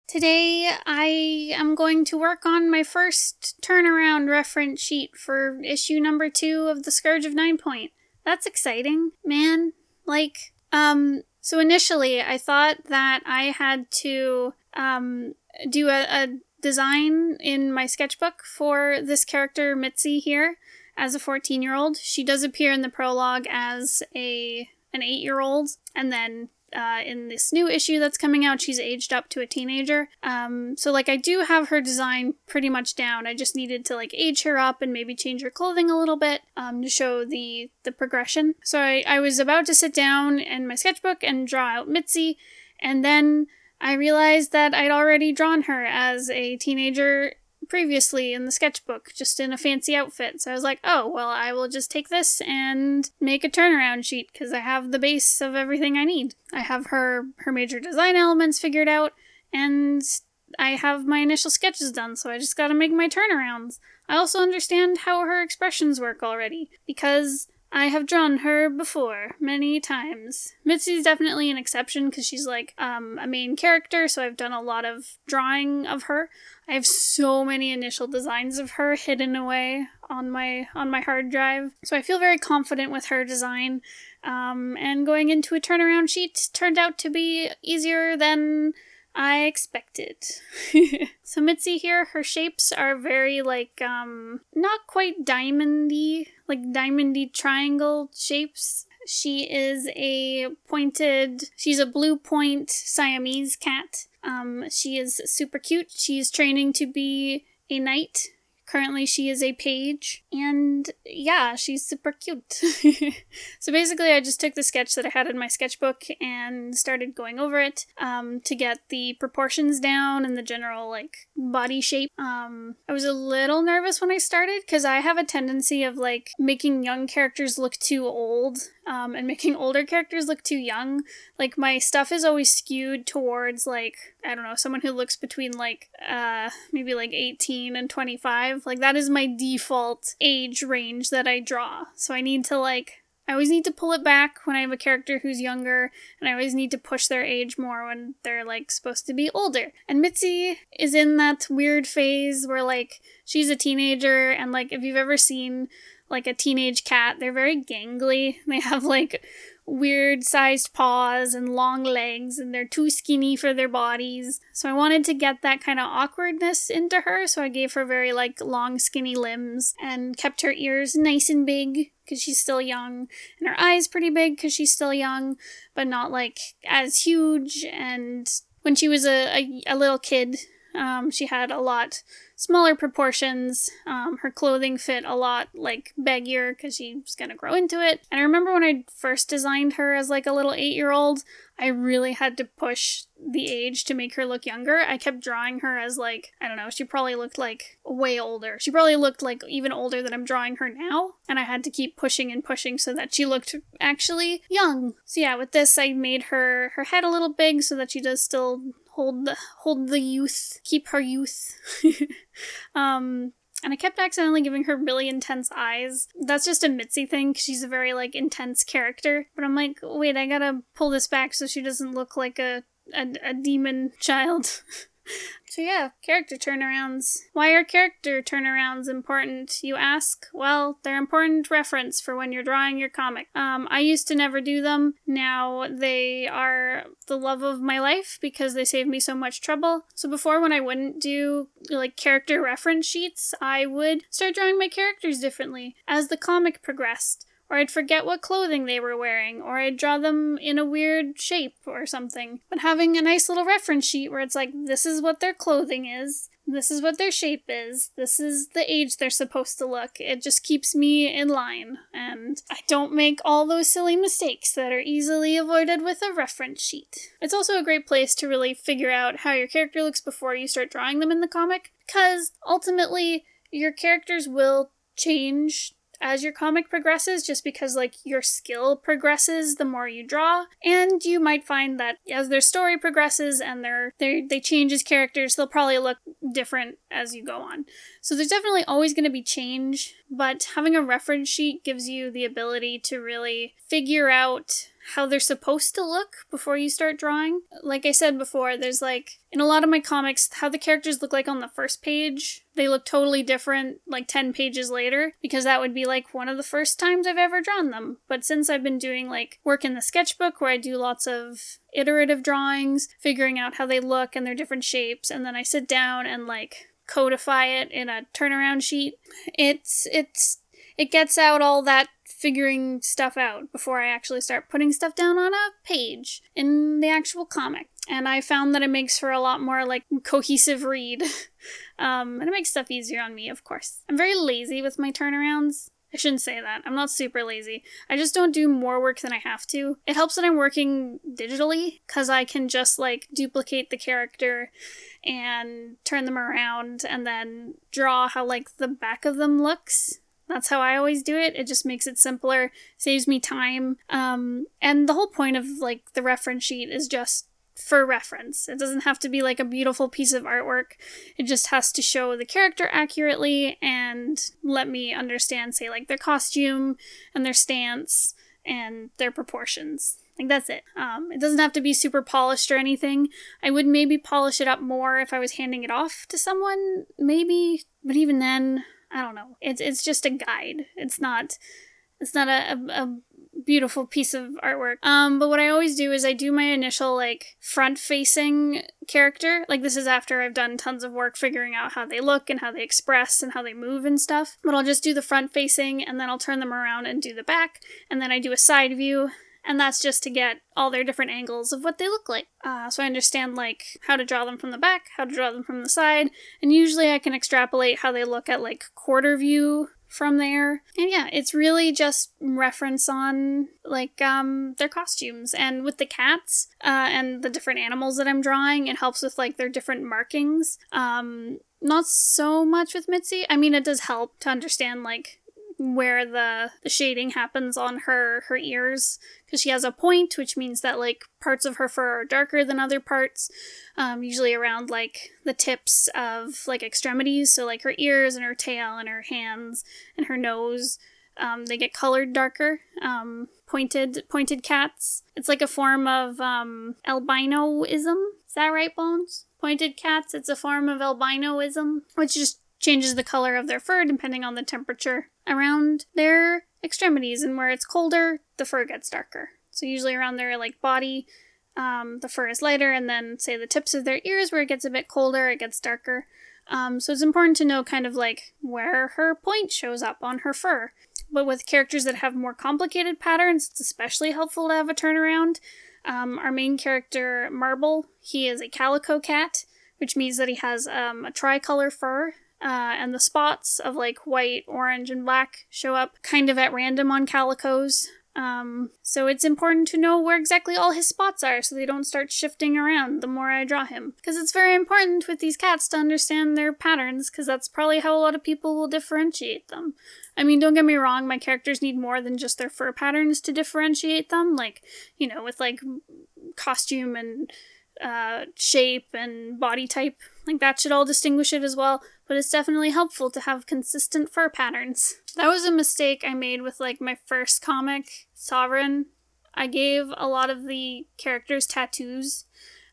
Today I am going to work on my first turnaround reference sheet for issue number 2 of The Scourge of Nine Point. That's exciting, man. So initially I thought that I had to do a design in my sketchbook for this character Mitzi here as a 14-year-old. She does appear in the prologue as an 8-year-old, and then in this new issue that's coming out, she's aged up to a teenager. So I do have her design pretty much down. I just needed to age her up and maybe change her clothing a little bit to show the progression. So I was about to sit down in my sketchbook and draw out Mitzi, and then I realized that I'd already drawn her as a teenager previously in the sketchbook, just in a fancy outfit. So I was like, oh, well, I will just take this and make a turnaround sheet, because I have the base of everything I need. I have her major design elements figured out, and I have my initial sketches done, so I just gotta make my turnarounds. I also understand how her expressions work already, because I have drawn her before, many times. Mitzi's definitely an exception, because she's a main character, so I've done a lot of drawing of her. I have so many initial designs of her hidden away on my hard drive, so I feel very confident with her design, and going into a turnaround sheet turned out to be easier than I expected. So Mitzi here, her shapes are very not quite diamondy, diamondy triangle shapes. She's a blue point Siamese cat. She is super cute. She's training to be a knight. Currently, she is a page, and yeah, she's super cute. So basically, I just took the sketch that I had in my sketchbook and started going over it to get the proportions down and the general, body shape. I was a little nervous when I started, because I have a tendency of, making young characters look too old, and making older characters look too young. My stuff is always skewed towards, I don't know, someone who looks between, maybe 18 and 25. That is my default age range that I draw. So I need to, I always need to pull it back when I have a character who's younger, and I always need to push their age more when they're, supposed to be older. And Mitzi is in that weird phase where, she's a teenager, and, if you've ever seen, a teenage cat, they're very gangly. They have, weird-sized paws and long legs, and they're too skinny for their bodies. So I wanted to get that kind of awkwardness into her, so I gave her very, long, skinny limbs, and kept her ears nice and big, because she's still young, and her eyes pretty big, because she's still young, but not, as huge. And when she was a little kid, she had a lot smaller proportions. Her clothing fit a lot, baggier, because she was gonna grow into it. And I remember when I first designed her as, a little 8-year-old, I really had to push the age to make her look younger. I kept drawing her as, I don't know, she probably looked, way older. She probably looked, even older than I'm drawing her now. And I had to keep pushing and pushing so that she looked actually young. So yeah, with this, I made her head a little big so that she does still hold the youth, keep her youth. And I kept accidentally giving her really intense eyes. That's just a Mitzi thing, because she's a very, intense character. But I'm like, wait, I gotta pull this back so she doesn't look like a demon child. So yeah, character turnarounds. Why are character turnarounds important, you ask? Well, they're important reference for when you're drawing your comic. I used to never do them. Now they are the love of my life, because they save me so much trouble. So before, when I wouldn't do, character reference sheets, I would start drawing my characters differently as the comic progressed. Or I'd forget what clothing they were wearing, or I'd draw them in a weird shape or something. But having a nice little reference sheet where it's this is what their clothing is, this is what their shape is, this is the age they're supposed to look, it just keeps me in line, and I don't make all those silly mistakes that are easily avoided with a reference sheet. It's also a great place to really figure out how your character looks before you start drawing them in the comic, because ultimately your characters will change as your comic progresses, just because your skill progresses the more you draw, and you might find that as their story progresses and they change as characters, they'll probably look different as you go on. So there's definitely always going to be change, but having a reference sheet gives you the ability to really figure out how they're supposed to look before you start drawing. Like I said before, there's like, in a lot of my comics, how the characters look like on the first page, they look totally different like 10 pages later, because that would be like one of the first times I've ever drawn them. But since I've been doing like work in the sketchbook where I do lots of iterative drawings, figuring out how they look and their different shapes, and then I sit down and like codify it in a turnaround sheet, it gets out all that figuring stuff out before I actually start putting stuff down on a page in the actual comic. And I found that it makes for a lot more like cohesive read. And it makes stuff easier on me, of course. I'm very lazy with my turnarounds. I shouldn't say that. I'm not super lazy. I just don't do more work than I have to. It helps that I'm working digitally, because I can just like duplicate the character and turn them around and then draw how like the back of them looks. That's how I always do it. It just makes it simpler, saves me time. And the whole point of like the reference sheet is just for reference. It doesn't have to be like a beautiful piece of artwork. It just has to show the character accurately and let me understand, say, like their costume and their stance and their proportions. Like, that's it. It doesn't have to be super polished or anything. I would maybe polish it up more if I was handing it off to someone, maybe. But even then, I don't know. It's just a guide. It's not a beautiful piece of artwork. But what I always do is I do my initial like front-facing character. Like, this is after I've done tons of work figuring out how they look and how they express and how they move and stuff. But I'll just do the front-facing, and then I'll turn them around and do the back, and then I do a side view. And that's just to get all their different angles of what they look like. So I understand like how to draw them from the back, how to draw them from the side, and usually I can extrapolate how they look at like quarter view from there. And yeah, it's really just reference on like their costumes. And with the cats and the different animals that I'm drawing, it helps with like their different markings. Not so much with Mitzi. I mean, it does help to understand like where the shading happens on her ears, because she has a point, which means that like parts of her fur are darker than other parts, usually around like the tips of like extremities, so like her ears and her tail and her hands and her nose, they get colored darker. Pointed cats, it's like a form of albinoism. Is that right, Bones? Pointed cats, it's a form of albinoism, which just changes the color of their fur depending on the temperature around their extremities, and where it's colder, the fur gets darker. So usually around their like body, the fur is lighter, and then say the tips of their ears, where it gets a bit colder, it gets darker. So it's important to know kind of like where her point shows up on her fur. But with characters that have more complicated patterns, it's especially helpful to have a turnaround. Our main character, Marble, he is a calico cat, which means that he has a tricolor fur. And the spots of like white, orange, and black show up kind of at random on calicos. So it's important to know where exactly all his spots are so they don't start shifting around the more I draw him. Because it's very important with these cats to understand their patterns, because that's probably how a lot of people will differentiate them. I mean, don't get me wrong, my characters need more than just their fur patterns to differentiate them. Like, you know, with like costume and shape and body type, like that should all distinguish it as well, but it's definitely helpful to have consistent fur patterns. That was a mistake I made with like my first comic, Sovereign. I gave a lot of the characters tattoos,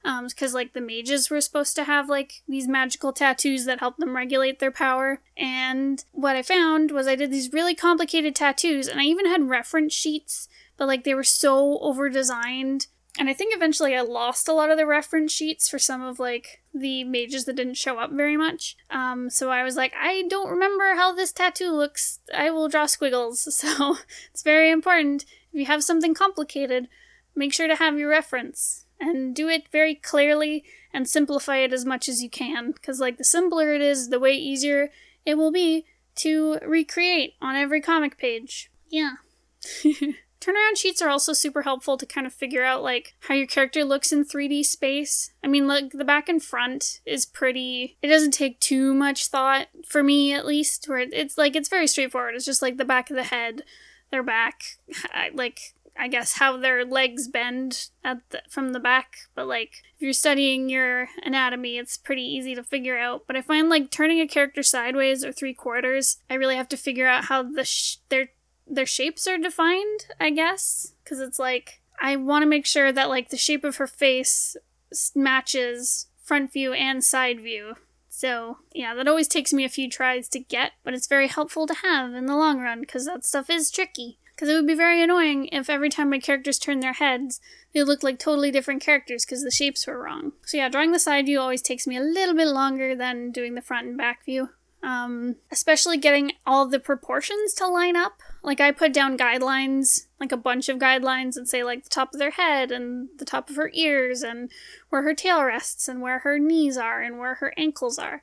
because like the mages were supposed to have like these magical tattoos that help them regulate their power, and what I found was I did these really complicated tattoos, and I even had reference sheets, but like they were so over-designed. And I think eventually I lost a lot of the reference sheets for some of, like, the mages that didn't show up very much. So I was like, I don't remember how this tattoo looks. I will draw squiggles. So it's very important. If you have something complicated, make sure to have your reference. And do it very clearly and simplify it as much as you can. Because, like, the simpler it is, the way easier it will be to recreate on every comic page. Yeah. Turnaround sheets are also super helpful to kind of figure out, like, how your character looks in 3D space. I mean, like, the back and front is pretty... It doesn't take too much thought, for me at least, where it's, like, it's very straightforward. It's just, like, the back of the head, their back, I guess how their legs bend from the back. But, like, if you're studying your anatomy, it's pretty easy to figure out. But I find, like, turning a character sideways or 3/4, I really have to figure out how their shapes are defined, I guess. Because it's like, I want to make sure that like the shape of her face matches front view and side view. So yeah, that always takes me a few tries to get, but it's very helpful to have in the long run because that stuff is tricky. Because it would be very annoying if every time my characters turn their heads, they look like totally different characters because the shapes were wrong. So yeah, drawing the side view always takes me a little bit longer than doing the front and back view. Especially getting all the proportions to line up. Like I put down guidelines, like a bunch of guidelines and say like the top of their head and the top of her ears and where her tail rests and where her knees are and where her ankles are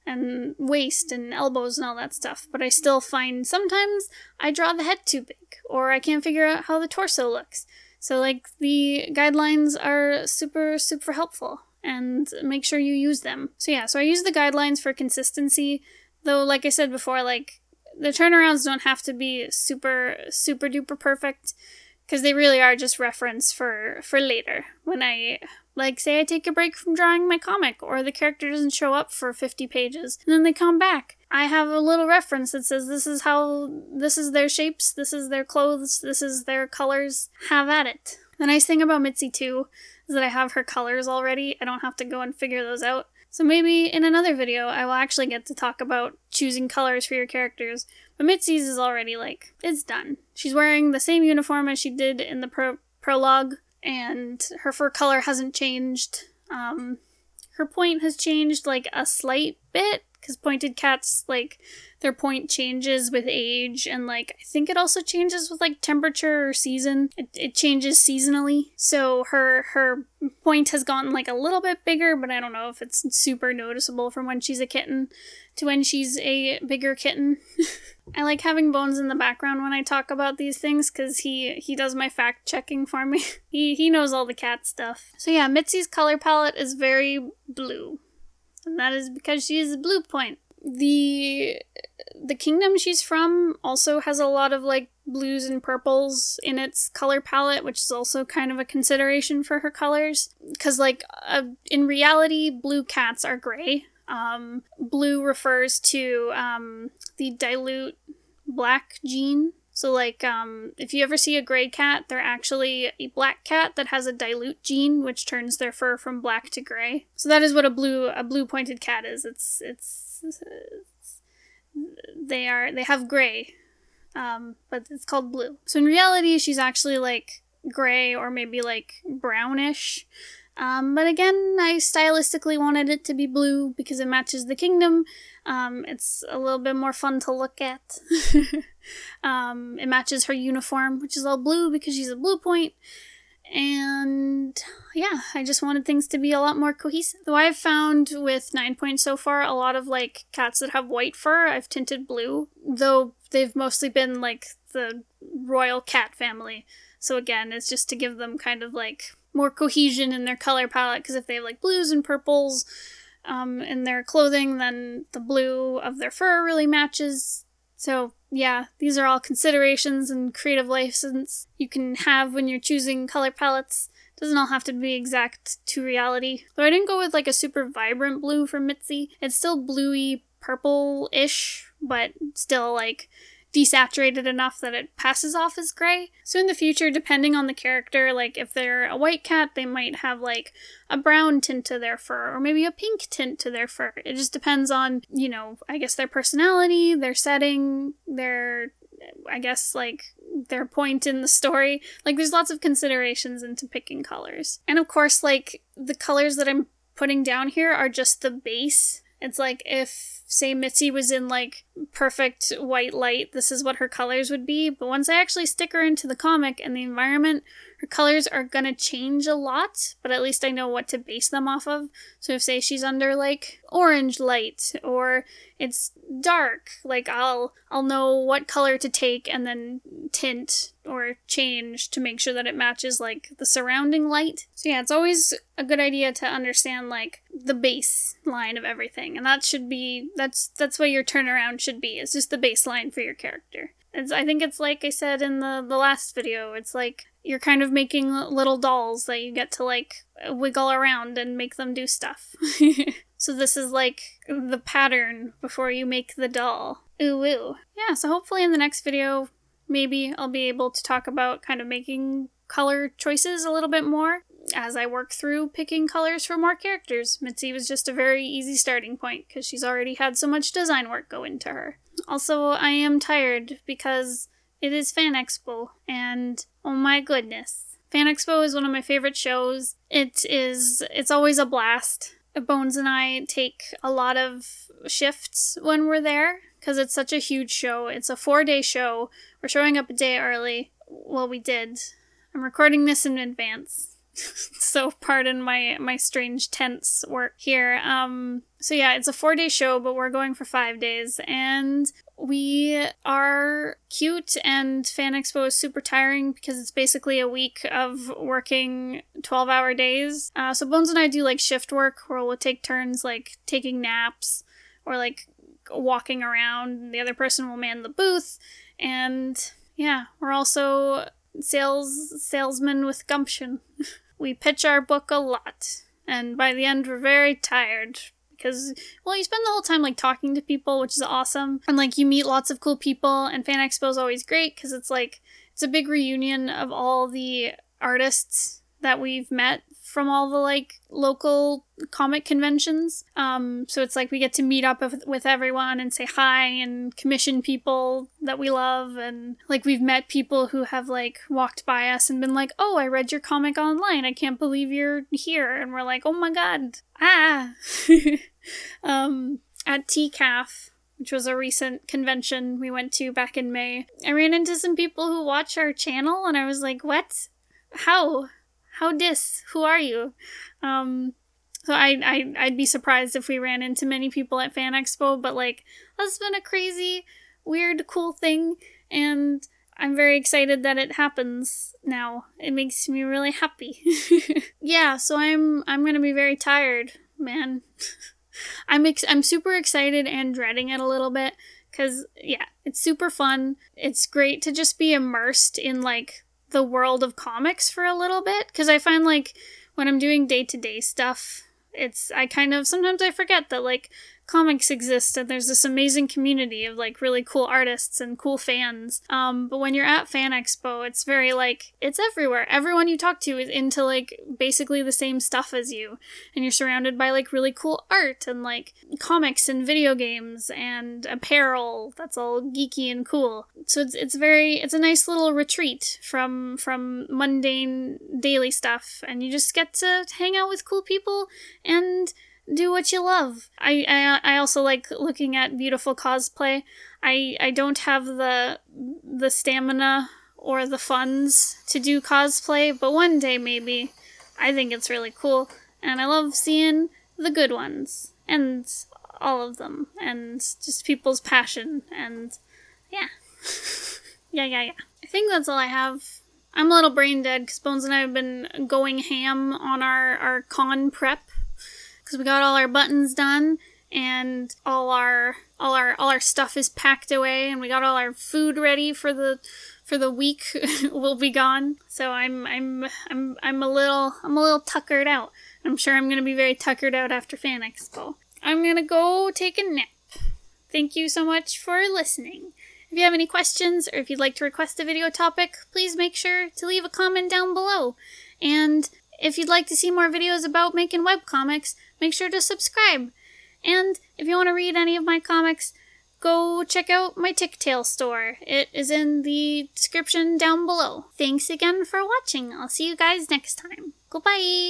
and waist and elbows and all that stuff. But I still find sometimes I draw the head too big or I can't figure out how the torso looks. So like the guidelines are super, super helpful and make sure you use them. So yeah, so I use the guidelines for consistency. Though, like I said before, like, the turnarounds don't have to be super, super duper perfect, because they really are just reference for later. When I, like, say I take a break from drawing my comic, or the character doesn't show up for 50 pages, and then they come back. I have a little reference that says this is their shapes, this is their clothes, this is their colors. Have at it. The nice thing about Mitzi, too, is that I have her colors already. I don't have to go and figure those out. So maybe in another video I will actually get to talk about choosing colors for your characters. But Mitzi's is already like, it's done. She's wearing the same uniform as she did in the prologue, and her fur color hasn't changed. Her point has changed like a slight bit, because pointed cats, like, their point changes with age, and like, I think it also changes with like temperature or season. It changes seasonally. So her point has gotten like a little bit bigger, but I don't know if it's super noticeable from when she's a kitten to when she's a bigger kitten. I like having Bones in the background when I talk about these things, because he does my fact checking for me. He knows all the cat stuff. So yeah, Mitzi's color palette is very blue. And that is because she is a blue point. The kingdom she's from also has a lot of like blues and purples in its color palette, which is also kind of a consideration for her colors. Because like in reality, blue cats are gray. Blue refers to the dilute black gene. So like if you ever see a gray cat, they're actually a black cat that has a dilute gene, which turns their fur from black to gray. So that is what a blue pointed cat is. They have gray, but it's called blue. So in reality, she's actually like gray or maybe like brownish. But again, I stylistically wanted it to be blue because it matches the kingdom. It's a little bit more fun to look at. It matches her uniform, which is all blue because she's a blue point. And yeah, I just wanted things to be a lot more cohesive. Though I've found with 9 points so far, a lot of like cats that have white fur, I've tinted blue. Though they've mostly been like the royal cat family. So again, it's just to give them kind of like more cohesion in their color palette, because if they have like blues and purples in their clothing, then the blue of their fur really matches. So yeah, these are all considerations and creative license you can have when you're choosing color palettes. It doesn't all have to be exact to reality. Though I didn't go with like a super vibrant blue for Mitzi. It's still bluey purple-ish, but still like desaturated enough that it passes off as gray. So in the future, depending on the character, like if they're a white cat, they might have like a brown tint to their fur, or maybe a pink tint to their fur. It just depends on, you know, I guess their personality, their setting, their point in the story. Like there's lots of considerations into picking colors. And of course, like the colors that I'm putting down here are just the base. It's like if, say, Mitzi was in, like, perfect white light, this is what her colors would be. But once I actually stick her into the comic and the environment, her colors are gonna change a lot, but at least I know what to base them off of. So if, say, she's under, like, orange light, or it's dark, like, I'll know what color to take and then tint or change to make sure that it matches, like, the surrounding light. So yeah, it's always a good idea to understand, like, the baseline of everything. And that should be, that's what your turnaround should be. It's just the baseline for your character. I think it's like I said in the last video, it's like you're kind of making little dolls that you get to like wiggle around and make them do stuff. So this is like the pattern before you make the doll. Ooh, ooh. Yeah, so hopefully in the next video, maybe I'll be able to talk about kind of making color choices a little bit more as I work through picking colors for more characters. Mitzi was just a very easy starting point because she's already had so much design work go into her. Also, I am tired because it is Fan Expo, and oh my goodness. Fan Expo is one of my favorite shows. It's always a blast. Bones and I take a lot of shifts when we're there because it's such a huge show. It's a 4-day show. We're showing up a day early. Well, we did. I'm recording this in advance. So pardon my strange tense work here. So yeah, it's a 4-day show, but we're going for 5 days, and we are cute, and Fan Expo is super tiring because it's basically a week of working 12-hour days. So Bones and I do like shift work where we'll take turns like taking naps or like walking around. The other person will man the booth, and yeah, we're also salesmen with gumption. We pitch our book a lot, and by the end we're very tired because, well, you spend the whole time like talking to people, which is awesome, and like you meet lots of cool people, and Fan Expo is always great because it's a big reunion of all the artists that we've met from all the like local comic conventions. So it's like we get to meet up with everyone and say hi and commission people that we love, and like we've met people who have like walked by us and been like, oh, I read your comic online, I can't believe you're here, and we're like, oh my god. At TCAF, which was a recent convention we went to back in May, I ran into some people who watch our channel, and I was like, what? How dis? Who are you? So I'd be surprised if we ran into many people at Fan Expo, but like, that's been a crazy, weird, cool thing, and I'm very excited that it happens now. It makes me really happy. Yeah, so I'm gonna be very tired, man. I'm super excited and dreading it a little bit, because, yeah, it's super fun. It's great to just be immersed in, like, the world of comics for a little bit, because I find, like, when I'm doing day-to-day stuff, sometimes I forget that, like, comics exist and there's this amazing community of, like, really cool artists and cool fans. But when you're at Fan Expo, it's very, like, it's everywhere. Everyone you talk to is into, like, basically the same stuff as you. And you're surrounded by, like, really cool art and, like, comics and video games and apparel that's all geeky and cool. So it's a nice little retreat from mundane daily stuff, and you just get to hang out with cool people and do what you love. I also like looking at beautiful cosplay. I don't have the stamina or the funds to do cosplay, but one day maybe. I think it's really cool, and I love seeing the good ones, and all of them, and just people's passion, and yeah. Yeah. I think that's all I have. I'm a little brain dead because Bones and I have been going ham on our con prep, because we got all our buttons done and all our stuff is packed away, and we got all our food ready for the week we'll be gone. So I'm a little tuckered out. I'm sure I'm gonna be very tuckered out after Fan Expo. I'm gonna go take a nap. Thank you so much for listening. If you have any questions, or if you'd like to request a video topic, please make sure to leave a comment down below. And if you'd like to see more videos about making webcomics, make sure to subscribe. And if you want to read any of my comics, go check out my Ticktail store. It is in the description down below. Thanks again for watching. I'll see you guys next time. Goodbye!